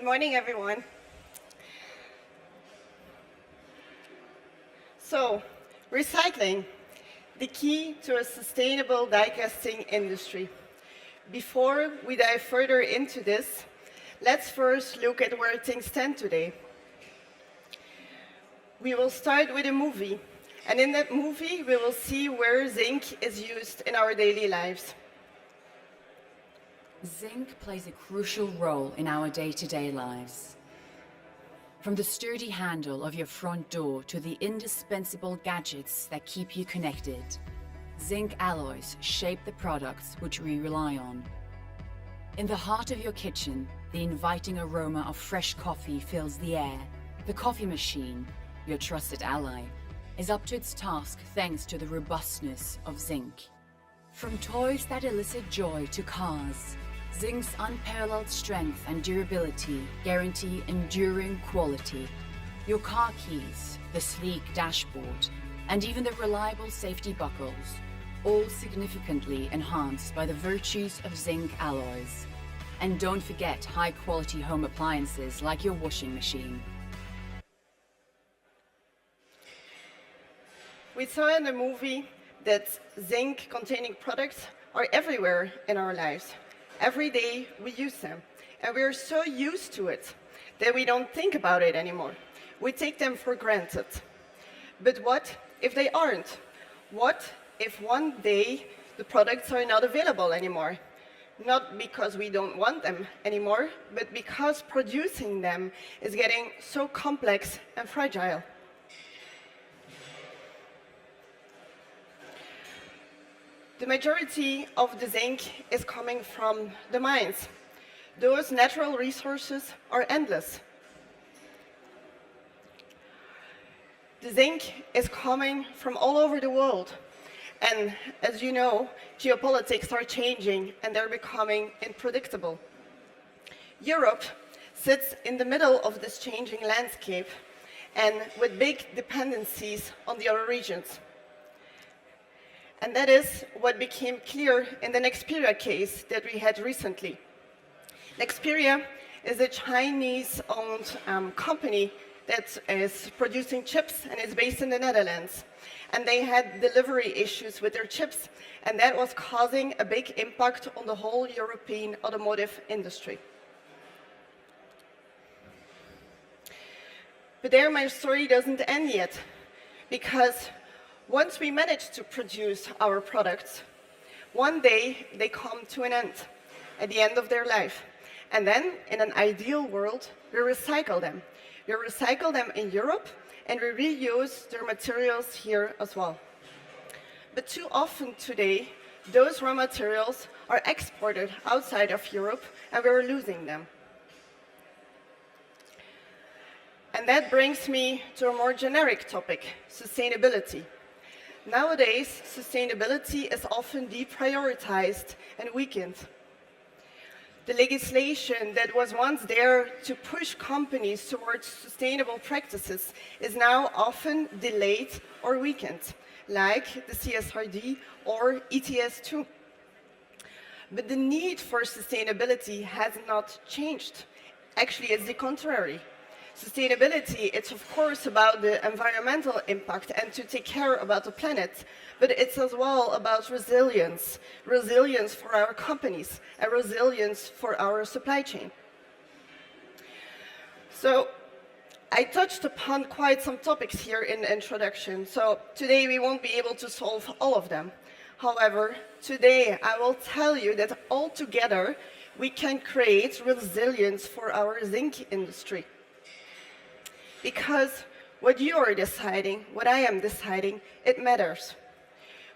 Good morning, everyone. So, recycling, the key to a sustainable die-casting industry. Before we dive further into this, let's first look at where things stand today. We will start with a movie, and in that movie, we will see where zinc is used in our daily lives. Zinc plays a crucial role in our day-to-day lives. From the sturdy handle of your front door to the indispensable gadgets that keep you connected, zinc alloys shape the products which we rely on. In the heart of your kitchen, the inviting aroma of fresh coffee fills the air. The coffee machine, your trusted ally, is up to its task thanks to the robustness of zinc. From toys that elicit joy to cars, zinc's unparalleled strength and durability guarantee enduring quality. Your car keys, the sleek dashboard, and even the reliable safety buckles, all significantly enhanced by the virtues of zinc alloys. And don't forget high-quality home appliances like your washing machine. We saw in the movie that zinc-containing products are everywhere in our lives. Every day we use them, and we are so used to it that we don't think about it anymore. We take them for granted. But what if they aren't? What if one day the products are not available anymore? Not because we don't want them anymore, but because producing them is getting so complex and fragile. The majority of the zinc is coming from the mines. Those natural resources are endless. The zinc is coming from all over the world. And as you know, geopolitics are changing and they're becoming unpredictable. Europe sits in the middle of this changing landscape and with big dependencies on the other regions. And that is what became clear in the Nexperia case that we had recently. Nexperia is a Chinese-owned company that is producing chips and is based in the Netherlands. And they had delivery issues with their chips, and that was causing a big impact on the whole European automotive industry. But there my story doesn't end yet, because once we manage to produce our products, one day they come to an end, at the end of their life. And then, in an ideal world, we recycle them. We recycle them in Europe, and we reuse their materials here as well. But too often today, those raw materials are exported outside of Europe, and we're losing them. And that brings me to a more generic topic, sustainability. Nowadays, sustainability is often deprioritized and weakened. The legislation that was once there to push companies towards sustainable practices is now often delayed or weakened, like the CSRD or ETS2. But the need for sustainability has not changed. Actually, it's the contrary. Sustainability, it's of course about the environmental impact and to take care about the planet, but it's as well about resilience. Resilience for our companies and resilience for our supply chain. So I touched upon quite some topics here in the introduction, so today we won't be able to solve all of them. However, today I will tell you that altogether we can create resilience for our zinc industry. Because what you are deciding, what I am deciding, it matters.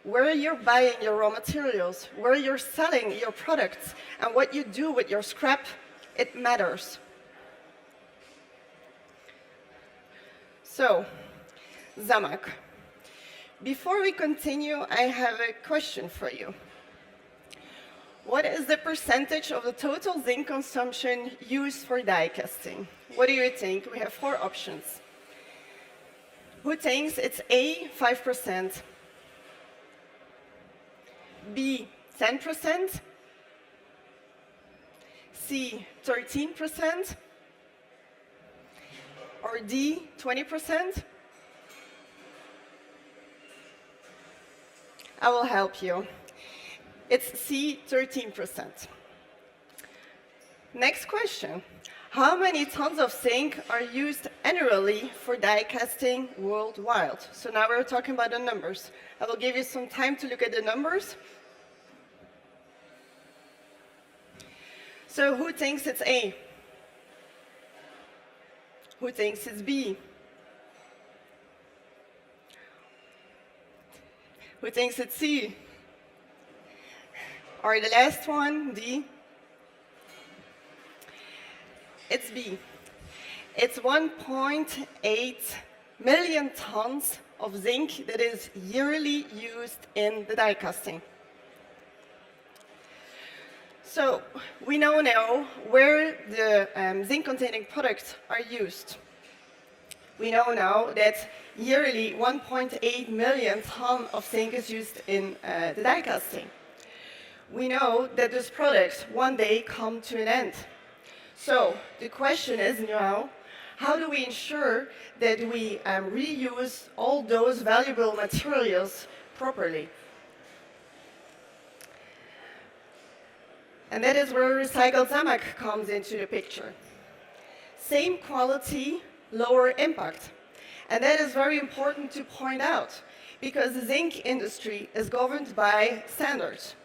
Where you're buying your raw materials, where you're selling your products, and what you do with your scrap, it matters. So, Zhamak, before we continue, I have a question for you. What is the percentage of the total zinc consumption used for die casting? What do you think? We have 4 options. Who thinks it's A, 5%, B, 10%, C, 13%, or D, 20%? I will help you. It's C, 13%. Next question. How many tons of zinc are used annually for die casting worldwide? So now we're talking about the numbers. I will give you some time to look at the numbers. So who thinks it's A? Who thinks it's B? Who thinks it's C? Or the last one, D? It's B. It's 1.8 million tons of zinc that is yearly used in the die casting. So we know now where the zinc-containing products are used. We know now that yearly 1.8 million tons of zinc is used in the die casting. We know that those products one day come to an end. So the question is now, how do we ensure that we reuse all those valuable materials properly? And that is where recycled ZAMAC comes into the picture. Same quality, lower impact. And that is very important to point out, because the zinc industry is governed by standards.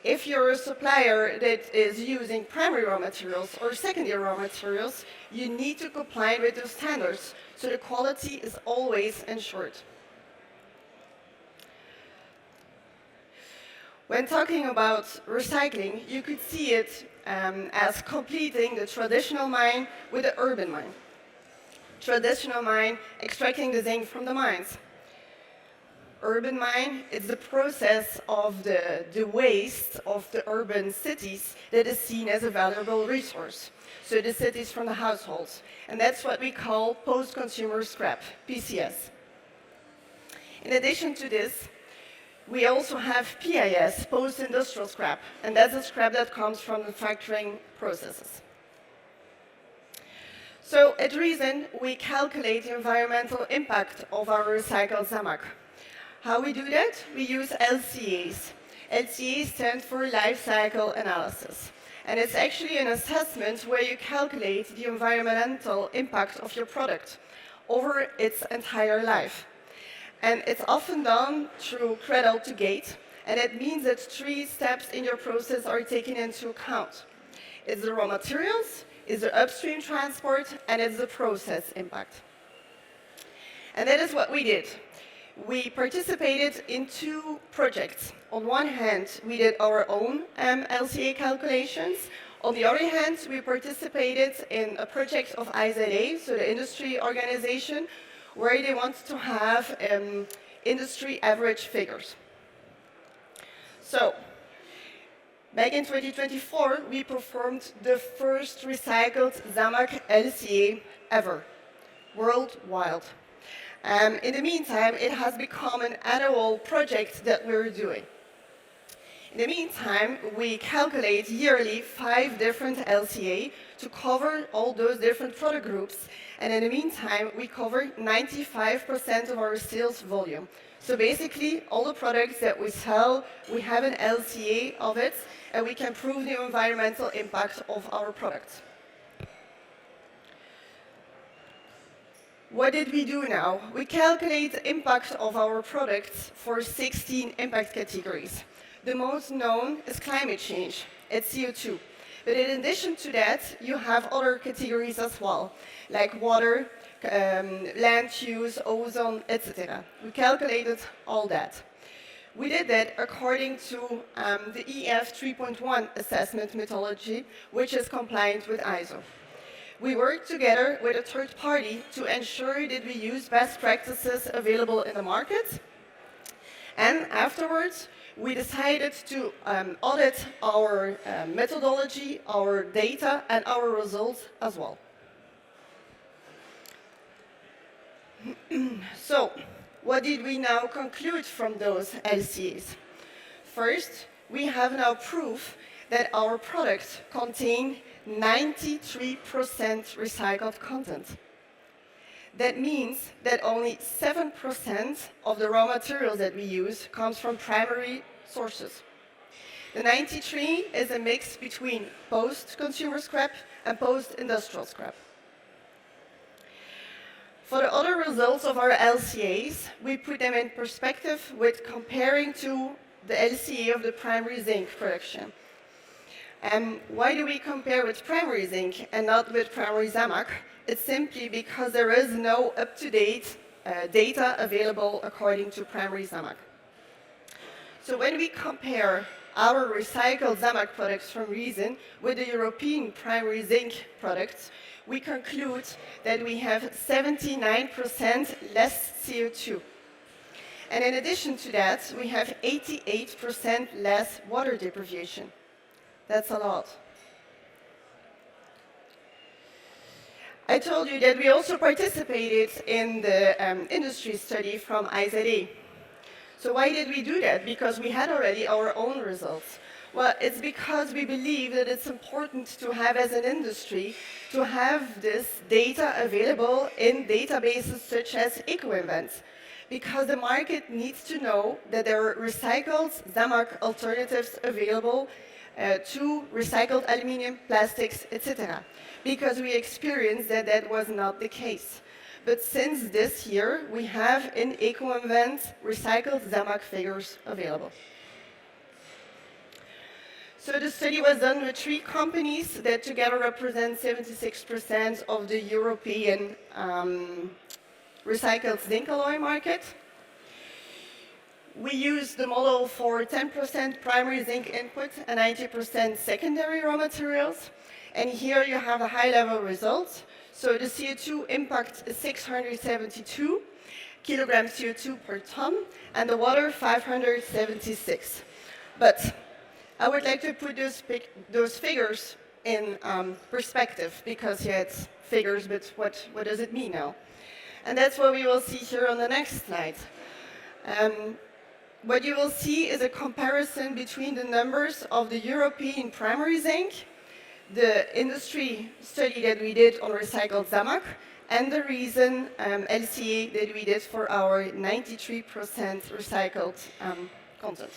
If you're a supplier that is using primary raw materials or secondary raw materials, you need to comply with those standards, so the quality is always ensured. When talking about recycling, you could see it as completing the traditional mine with the urban mine. Traditional mine, extracting the zinc from the mines. Urban mine is the process of the waste of the urban cities that is seen as a valuable resource. So the cities from the households. And that's what we call post-consumer scrap, PCS. In addition to this, we also have PIS, post-industrial scrap. And that's the scrap that comes from the manufacturing processes. So at Reason, we calculate the environmental impact of our recycled ZAMAC. How we do that? We use LCAs. LCAs stand for Life Cycle Analysis. And it's actually an assessment where you calculate the environmental impact of your product over its entire life. And it's often done through cradle to gate, and it means that 3 steps in your process are taken into account. It's the raw materials, it's the upstream transport, and it's the process impact. And that is what we did. We participated in 2 projects. On one hand, we did our own LCA calculations. On the other hand, we participated in a project of IZA, so the industry organization, where they want to have industry average figures. So, back in 2024, we performed the first recycled ZAMAC LCA ever, worldwide. In the meantime, it has become an annual project that we're doing. In the meantime, we calculate yearly 5 different LCA to cover all those different product groups. And in the meantime, we cover 95% of our sales volume. So basically, all the products that we sell, we have an LCA of it, and we can prove the environmental impact of our products. What did we do now? We calculate the impact of our products for 16 impact categories. The most known is climate change, it's CO2. But in addition to that, you have other categories as well, like water, land use, ozone, etc. We calculated all that. We did that according to the EF 3.1 assessment methodology, which is compliant with ISO. We worked together with a third party to ensure that we use best practices available in the market. And afterwards, we decided to audit our methodology, our data, and our results as well. So, what did we now conclude from those LCAs? First, we have now proof that our products contain 93% recycled content. That means that only 7% of the raw materials that we use comes from primary sources. The 93 is a mix between post-consumer scrap and post-industrial scrap. For the other results of our LCAs, we put them in perspective with comparing to the LCA of the primary zinc production. And why do we compare with primary zinc and not with primary Zamac? It's simply because there is no up-to-date data available according to primary Zamac. So when we compare our recycled Zamac products from Reason with the European primary zinc products, we conclude that we have 79% less CO2. And in addition to that, we have 88% less water deprivation. That's a lot. I told you that we also participated in the industry study from IZA. So why did we do that? Because we had already our own results. Well, it's because we believe that it's important to have, as an industry, to have this data available in databases such as EcoInvent, because the market needs to know that there are recycled Zamac alternatives available to recycled aluminum, plastics, etc. Because we experienced that that was not the case. But since this year, we have in EcoInvent recycled Zamac figures available. So the study was done with 3 companies that together represent 76% of the European recycled zinc alloy market. We used the model for 10% primary zinc input and 90% secondary raw materials. And here you have a high-level result. So the CO2 impact is 672 kilograms CO2 per ton, and the water 576. But I would like to put those figures in perspective, because yeah, it's figures, but what does it mean now? And that's what we will see here on the next slide. What you will see is a comparison between the numbers of the European primary zinc, the industry study that we did on recycled Zamac, and the Reason LCA that we did for our 93% recycled content.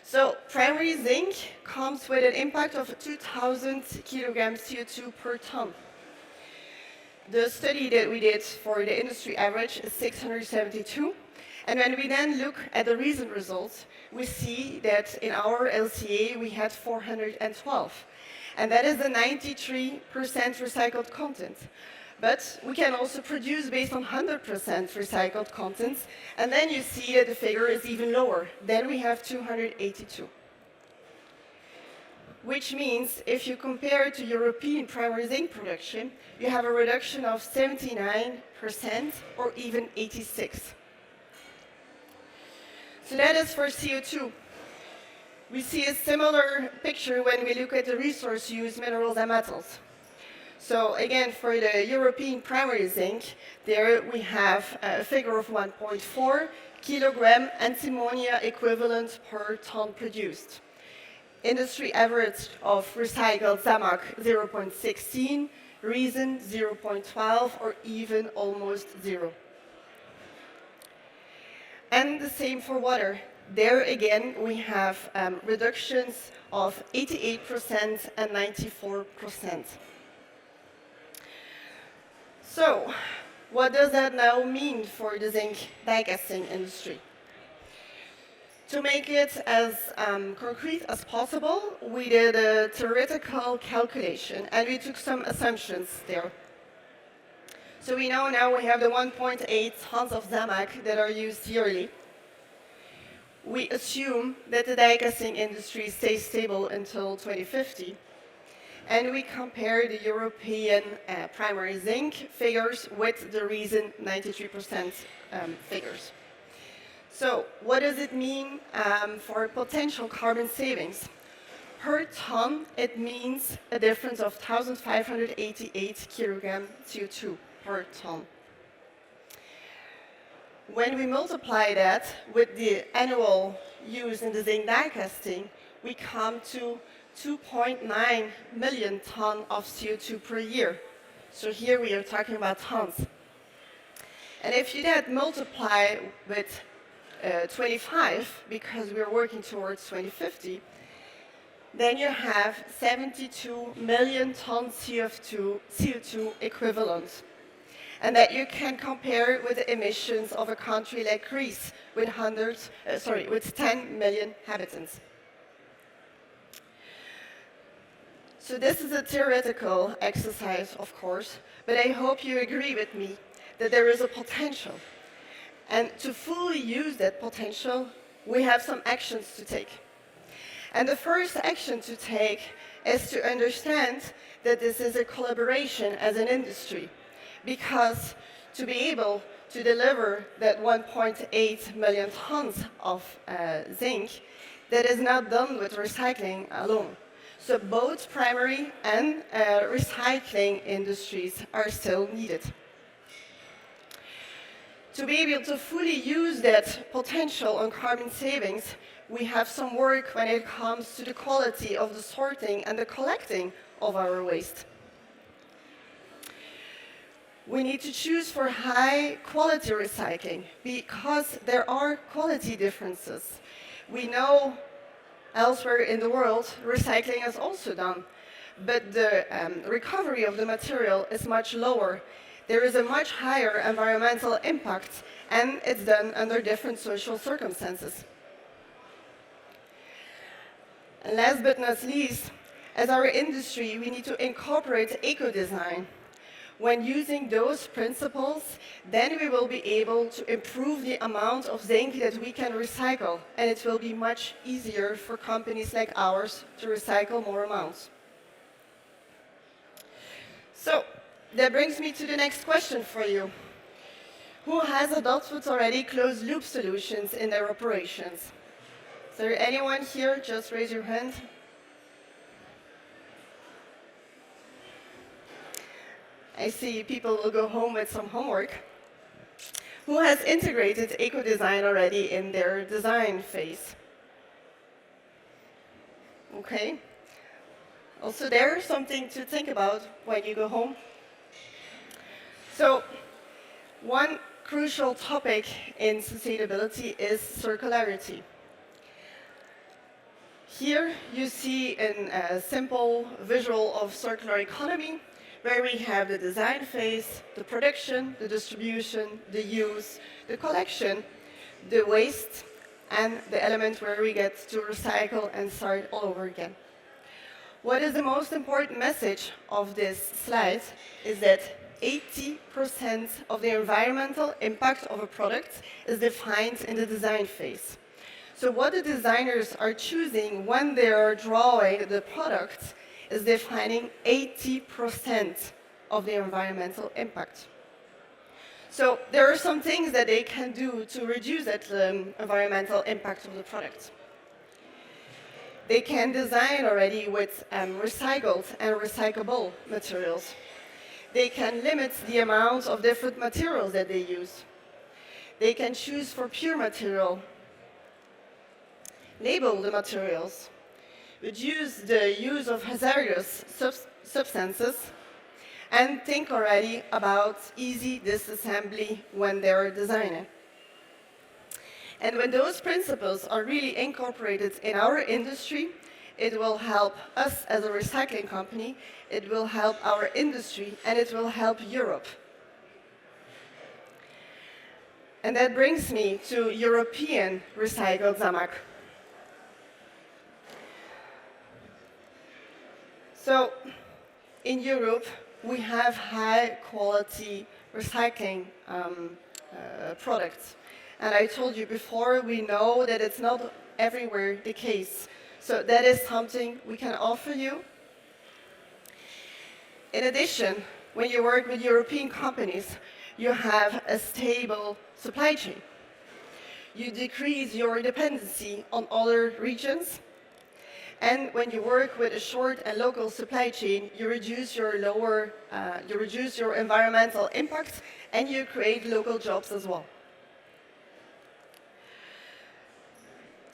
So primary zinc comes with an impact of 2,000 kilograms CO2 per ton. The study that we did for the industry average is 672. And when we then look at the Reason results, we see that in our LCA we had 412. And that is the 93% recycled content. But we can also produce based on 100% recycled content. And then you see that the figure is even lower. Then we have 282. Which means if you compare it to European primary zinc production, you have a reduction of 79% or even 86%. So that is for CO2. We see a similar picture when we look at the resource use minerals and metals. So again, for the European primary zinc, there we have a figure of 1.4 kilogram antimony equivalent per ton produced. Industry average of recycled Zamac 0.16, Reason 0.12, or even almost 0. And the same for water. There again, we have reductions of 88% and 94%. So, what does that now mean for the zinc die casting industry? To make it as concrete as possible, we did a theoretical calculation, and we took some assumptions there. So we know now we have the 1.8 tons of Zamac that are used yearly. We assume that the die casting industry stays stable until 2050. And we compare the European primary zinc figures with the Reason 93% figures. So what does it mean for potential carbon savings? Per ton, it means a difference of 1,588 kilogram CO2 per ton. When we multiply that with the annual use in the zinc die casting, we come to 2.9 million tons of CO2 per year. So here we are talking about tons. And if you then multiply with 25, because we're working towards 2050, then you have 72 million tons CO2 equivalent. And that you can compare with the emissions of a country like Greece with 10 million inhabitants. So this is a theoretical exercise, of course, but I hope you agree with me that there is a potential. And to fully use that potential, we have some actions to take. And the first action to take is to understand that this is a collaboration as an industry, because to be able to deliver that 1.8 million tons of zinc, that is not done with recycling alone. So both primary and recycling industries are still needed. To be able to fully use that potential on carbon savings, we have some work when it comes to the quality of the sorting and the collecting of our waste. We need to choose for high quality recycling because there are quality differences. We know elsewhere in the world recycling is also done, but the recovery of the material is much lower. There is a much higher environmental impact, and it's done under different social circumstances. And last but not least, as our industry, we need to incorporate eco-design. When using those principles, then we will be able to improve the amount of zinc that we can recycle, and it will be much easier for companies like ours to recycle more amounts. So, that brings me to the next question for you. Who has adopted already closed-loop solutions in their operations? Is there anyone here? Just raise your hand. I see people will go home with some homework. Who has integrated eco-design already in their design phase? Okay. Also there, something to think about when you go home. So, one crucial topic in sustainability is circularity. Here you see a simple visual of circular economy, where we have the design phase, the production, the distribution, the use, the collection, the waste, and the element where we get to recycle and start all over again. What is the most important message of this slide is that 80% of the environmental impact of a product is defined in the design phase. So what the designers are choosing when they are drawing the product is defining 80% of the environmental impact. So there are some things that they can do to reduce that environmental impact of the product. They can design already with recycled and recyclable materials. They can limit the amount of different materials that they use. They can choose for pure material, label the materials, reduce the use of hazardous substances, and think already about easy disassembly when they're designing. And when those principles are really incorporated in our industry, it will help us as a recycling company, it will help our industry, and it will help Europe. And that brings me to European recycled Zamac. So, in Europe, we have high quality recycling products. And I told you before, we know that it's not everywhere the case. So that is something we can offer you. In addition, when you work with European companies, you have a stable supply chain. You decrease your dependency on other regions. And when you work with a short and local supply chain, you reduce your environmental impact, and you create local jobs as well.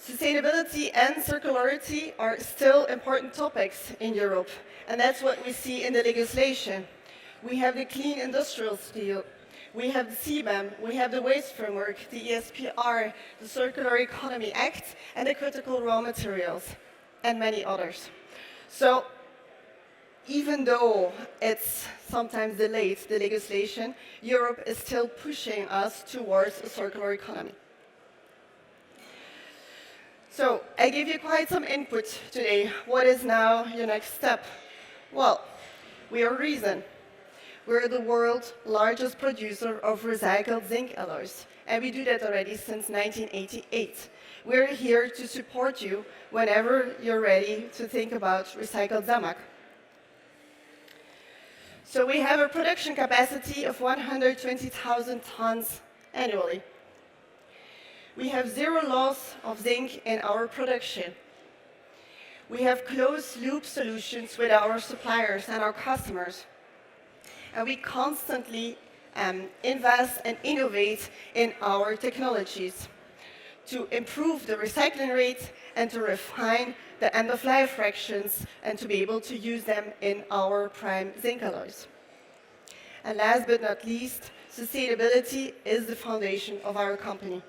Sustainability and circularity are still important topics in Europe, and that's what we see in the legislation. We have the clean industrial steel. We have the CBAM, we have the waste framework, the ESPR, the Circular Economy Act, and the critical raw materials, and many others. So even though it's sometimes delayed, the legislation, Europe is still pushing us towards a circular economy. So I gave you quite some input today. What is now your next step? Well, we are Reason. We're the world's largest producer of recycled zinc alloys, and we do that already since 1988. We're here to support you whenever you're ready to think about recycled Zamac. So we have a production capacity of 120,000 tons annually. We have zero loss of zinc in our production. We have closed-loop solutions with our suppliers and our customers. And we constantly invest and innovate in our technologies to improve the recycling rate and to refine the end-of-life fractions and to be able to use them in our prime zinc alloys. And last but not least, sustainability is the foundation of our company.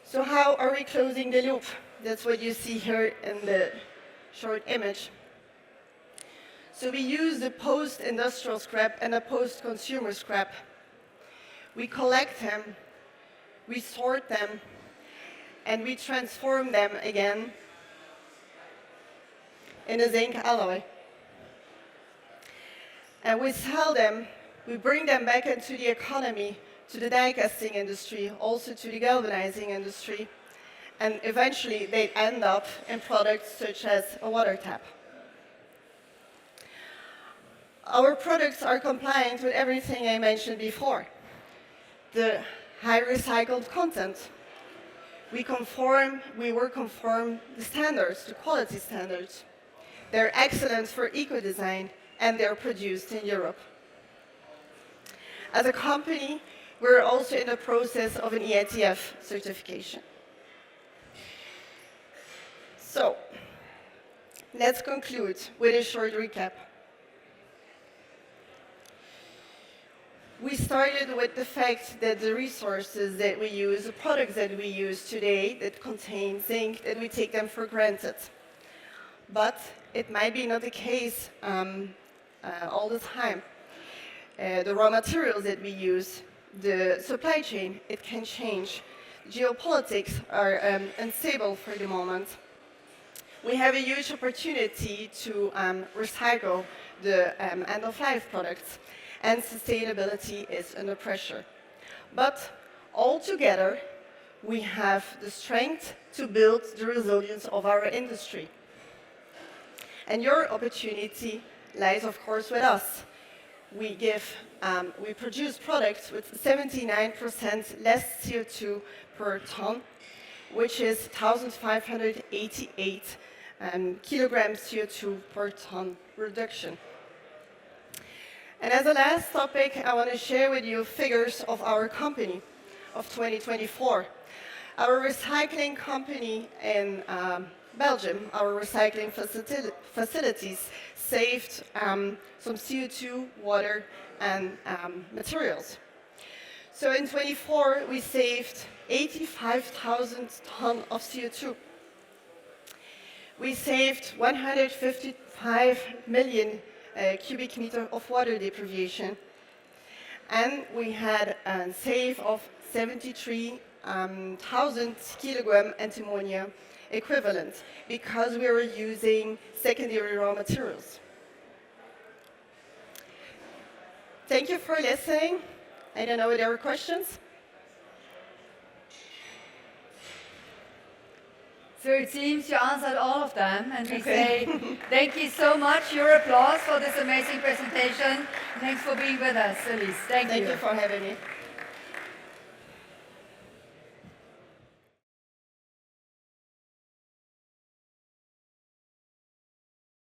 So how are we closing the loop? That's what you see here in the short image. So we use the post-industrial scrap and the post-consumer scrap. We collect them, we sort them, and we transform them again in a zinc alloy. And we sell them, we bring them back into the economy, to the die casting industry, also to the galvanizing industry, and eventually they end up in products such as a water tap. Our products are compliant with everything I mentioned before. The high recycled content. We will conform the standards, the quality standards. They're excellent for eco-design, and they're produced in Europe. As a company, we're also in the process of an EITF certification. So, let's conclude with a short recap. We started with the fact that the resources that we use, the products that we use today that contain zinc, that we take them for granted. But it might be not the case all the time. The raw materials that we use, the supply chain, it can change. Geopolitics are unstable for the moment. We have a huge opportunity to recycle the end-of-life products, and sustainability is under pressure. But altogether, we have the strength to build the resilience of our industry. And your opportunity lies, of course, with us. We produce products with 79% less CO2 per ton, which is 1,588 kilograms CO2 per ton reduction. And as a last topic, I want to share with you figures of our company of 2024. Our recycling company in Belgium, our recycling facilities saved some CO2, water, and materials. So in 24, we saved 85,000 tons of CO2. We saved 155 million cubic meter of water deprivation. And we had a save of 73,000 kilogram antimony equivalent because we were using secondary raw materials. Thank you for listening. I don't know if there were questions. So it seems you answered all of them, and we say thank you so much. Your applause for this amazing presentation. Thanks for being with us, Elise. Thank you. Thank you for having me.